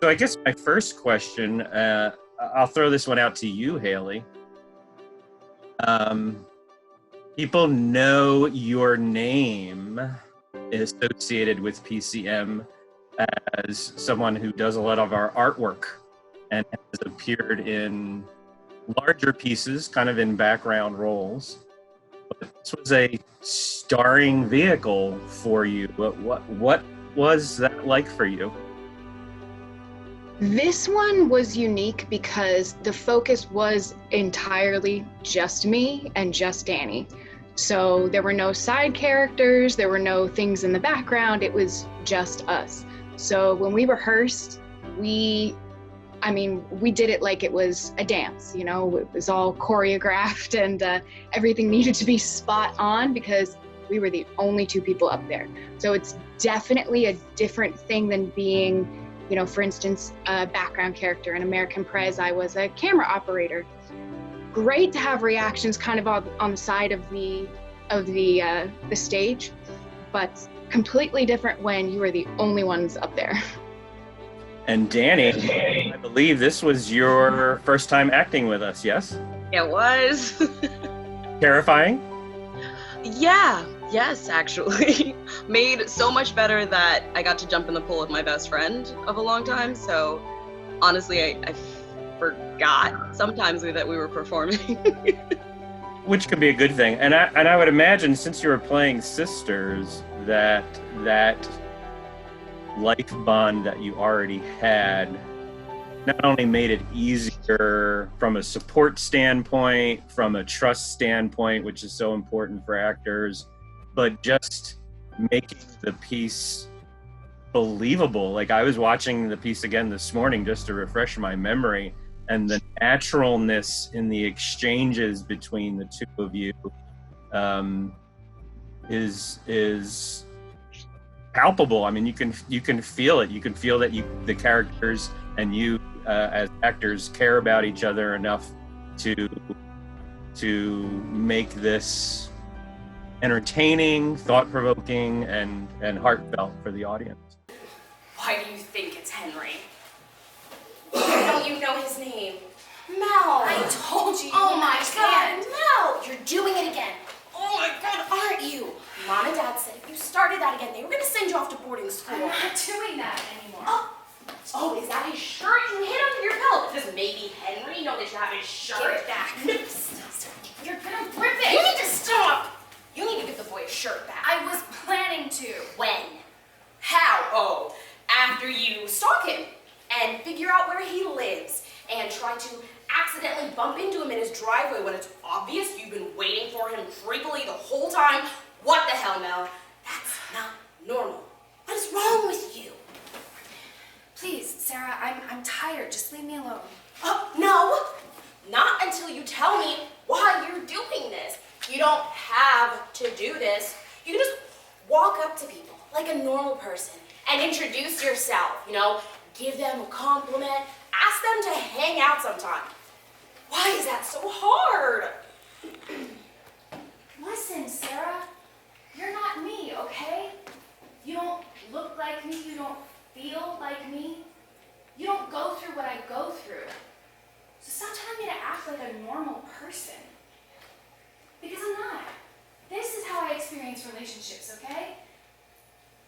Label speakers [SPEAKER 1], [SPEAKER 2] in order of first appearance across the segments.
[SPEAKER 1] So I guess my first question, I'll throw this one out to you, Haley. People know your name associated with PCM as someone who does a lot of our artwork and has appeared in larger pieces, kind of in background roles. But this was a starring vehicle for you. What was that like for you?
[SPEAKER 2] This one was unique because the focus was entirely just me and just Danny. So there were no side characters, there were no things in the background, it was just us. So when we rehearsed, we did it like it was a dance, you know, it was all choreographed and everything needed to be spot on because we were the only two people up there. So it's definitely a different thing than being, you know, for instance, a background character in American Prez. I was a camera operator. Great to have reactions kind of on the side of the stage, but completely different when you were the only ones up there.
[SPEAKER 1] And Danny, I believe this was your first time acting with us, yes?
[SPEAKER 3] It was.
[SPEAKER 1] Terrifying?
[SPEAKER 3] Yeah, yes, actually. Made so much better that I got to jump in the pool with my best friend of a long time. So honestly, I forgot sometimes that we were performing.
[SPEAKER 1] Which could be a good thing. And I would imagine, since you were playing sisters, that life bond that you already had not only made it easier from a support standpoint, from a trust standpoint, which is so important for actors, but just making the piece believable. Like, I was watching the piece again this morning just to refresh my memory, and the naturalness in the exchanges between the two of you is palpable. I mean, you can feel it. You can feel that the characters and you as actors care about each other enough to make this entertaining, thought-provoking, and heartfelt for the audience.
[SPEAKER 4] Why do you think it's Henry? Don't you know his name? Mel! I told you. Oh my God, Mel! You're doing it again. Oh my God, aren't you? Mom and Dad said if you started that again, they were gonna send you off to boarding school. I'm not doing that anymore. Oh, is that his shirt you hid under your belt? Does maybe Henry know that you have his shirt? Give it back. No, stop. You're gonna rip it. You need to stop. You need to give the boy his shirt back. I was planning to. When? How? Oh, after you stalk him and figure out where he lives and try to accidentally bump into him in his driveway when it's obvious you've been waiting for him creepily the whole time. What the hell, Mel? That's not normal. What is wrong with you? Please, Sarah, I'm tired. Just leave me alone. No, not until you tell me why you're doing this. You don't have to do this. You can just walk up to people like a normal person and introduce yourself, you know, give them a compliment, ask them to hang out sometime. Why is that so hard?
[SPEAKER 5] Listen, Sarah, you're not me, okay? You don't look like me, you don't feel like me. You don't go through what I go through. So stop telling me to act like a normal person. Because I'm not. This is how I experience relationships, okay?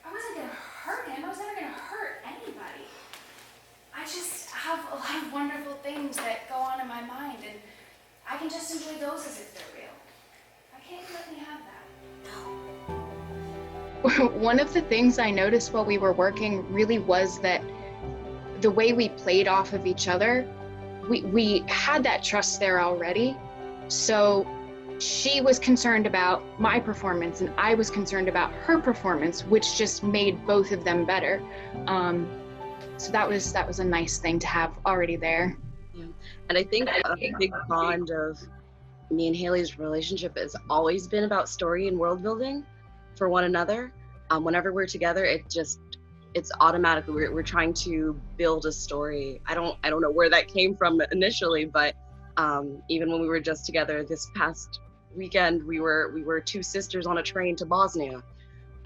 [SPEAKER 5] I wasn't gonna hurt him, I was never gonna hurt anybody. I just have a lot of wonderful things that go on in my mind, and I can just enjoy those as if they're real. Why can't you let me have that?
[SPEAKER 2] One of the things I noticed while we were working really was that the way we played off of each other, we had that trust there already. So she was concerned about my performance and I was concerned about her performance, which just made both of them better. So that was a nice thing to have already there.
[SPEAKER 3] Yeah. And I think a big bond of me and Haley's relationship has always been about story and world building for one another. Whenever we're together, it's automatically we're trying to build a story. I don't know where that came from initially, but even when we were just together this past weekend, we were two sisters on a train to Bosnia.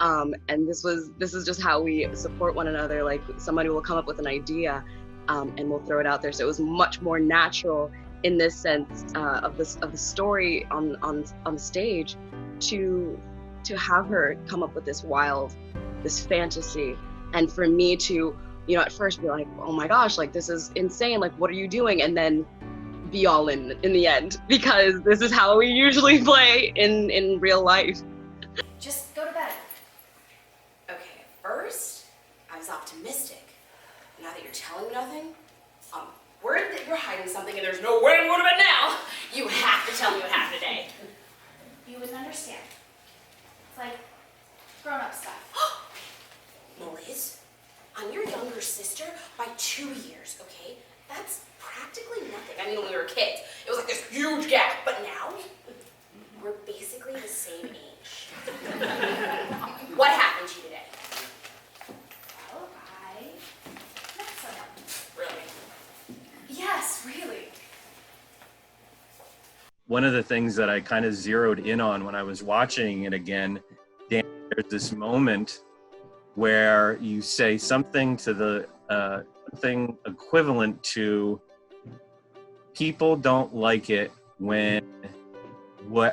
[SPEAKER 3] And this is just how we support one another. Like somebody will come up with an idea, and we'll throw it out there. So it was much more natural in this sense of the story on stage to have her come up with this fantasy, and for me to, you know, at first be like, oh my gosh, like this is insane, like what are you doing, and then be all in the end, because this is how we usually play in real life.
[SPEAKER 5] Just go to bed.
[SPEAKER 4] Okay, at first, I was optimistic. Now that you're telling me nothing, I'm worried that you're hiding something and there's no way I'm going to bed now. You have to tell me what happened today.
[SPEAKER 5] You wouldn't understand. It's like grown-up stuff.
[SPEAKER 4] Melise, I'm your younger sister by 2 years, okay? That's practically nothing. I mean, when we were kids, it was like this huge gap, but now, we're basically the same age. What happened to you today?
[SPEAKER 5] Well, I met someone.
[SPEAKER 4] Really?
[SPEAKER 5] Yes, really.
[SPEAKER 1] One of the things that I kind of zeroed in on when I was watching it again, Dan, there's this moment where you say something to the something equivalent to, people don't like it when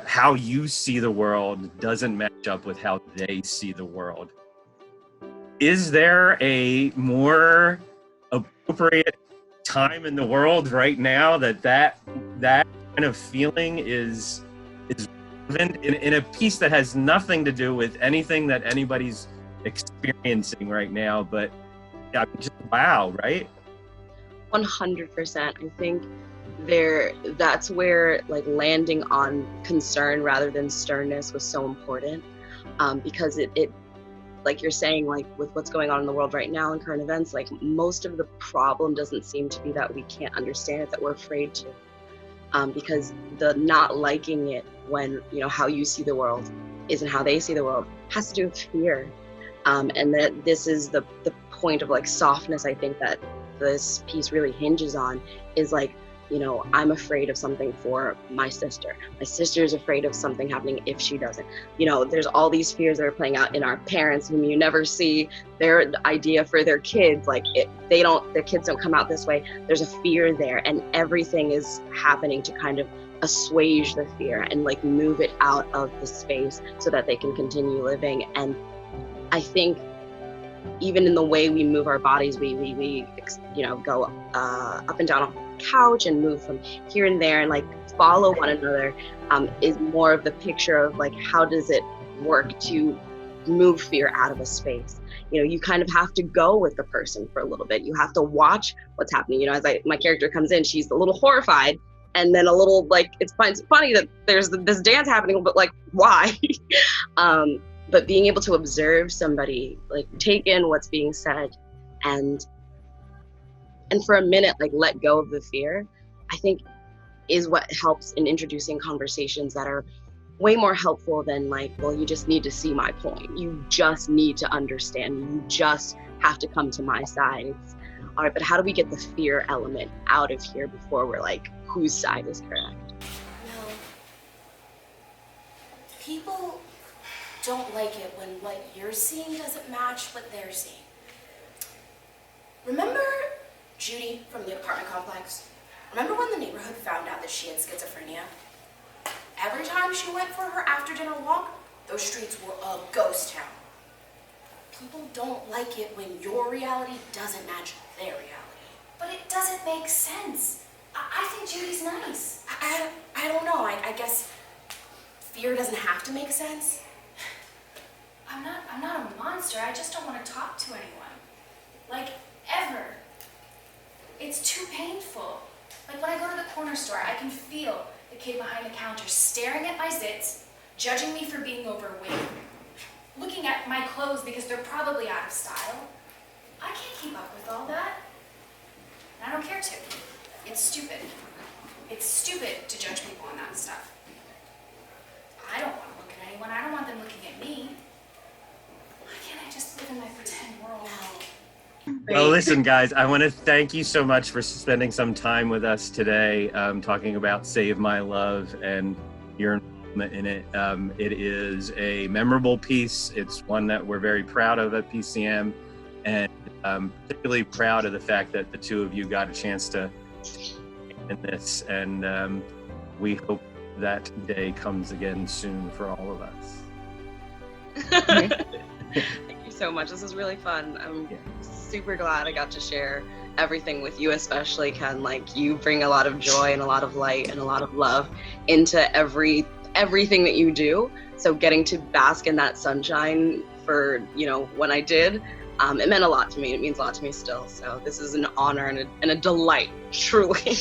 [SPEAKER 1] how you see the world doesn't match up with how they see the world. Is there a more appropriate time in the world right now that kind of feeling is relevant in a piece that has nothing to do with anything that anybody's experiencing right now, but yeah, just wow, right?
[SPEAKER 3] 100%. I think that's where like landing on concern rather than sternness was so important, because it like you're saying, like with what's going on in the world right now in current events, like most of the problem doesn't seem to be that we can't understand it, that we're afraid to, because the not liking it when, you know, how you see the world isn't how they see the world has to do with fear, and that this is the point of like softness. I think that this piece really hinges on is like, you know, I'm afraid of something for my sister. My sister is afraid of something happening if she doesn't. You know, there's all these fears that are playing out in our parents, whom you never see their idea for their kids. Like their kids don't come out this way. There's a fear there, and everything is happening to kind of assuage the fear and like move it out of the space so that they can continue living. And I think even in the way we move our bodies, we you know, go up and down a couch and move from here and there and like follow one another, is more of the picture of like, how does it work to move fear out of a space? You know, you kind of have to go with the person for a little bit. You have to watch what's happening. You know, as my character comes in, she's a little horrified, and then a little like, it's funny that there's this dance happening, but like, why? But being able to observe somebody, like take in what's being said, and for a minute, like let go of the fear, I think is what helps in introducing conversations that are way more helpful than like, well, you just need to see my point. You just need to understand. You just have to come to my side. It's, all right, but how do we get the fear element out of here before we're like, whose side is correct?
[SPEAKER 4] No. People don't like it when what you're seeing doesn't match what they're seeing. Remember Judy from the apartment complex? Remember when the neighborhood found out that she had schizophrenia? Every time she went for her after dinner walk, those streets were a ghost town. People don't like it when your reality doesn't match their reality.
[SPEAKER 5] But it doesn't make sense. I think Judy's nice.
[SPEAKER 4] I don't know. I guess fear doesn't have to make sense.
[SPEAKER 5] I'm not a monster. I just don't want to talk to anyone. Like, ever. It's too painful. Like when I go to the corner store, I can feel the kid behind the counter staring at my zits, judging me for being overweight, looking at my clothes because they're probably out of style. I can't keep up with all that. And I don't care to. It's stupid. It's stupid to judge people on that stuff. I don't want to look at anyone. I don't want them looking at me. Why can't I just live in my pretend world?
[SPEAKER 1] Well, listen, guys, I want to thank you so much for spending some time with us today, talking about Save My Love and your in it. It is a memorable piece. It's one that we're very proud of at PCM, and particularly proud of the fact that the two of you got a chance to in this, and we hope that day comes again soon for all of us.
[SPEAKER 3] Thank you so much. This is really fun. I'm super glad I got to share everything with you, especially Ken. Like, you bring a lot of joy and a lot of light and a lot of love into everything that you do. So getting to bask in that sunshine for, when I did, it meant a lot to me. It means a lot to me still. So this is an honor and a delight, truly.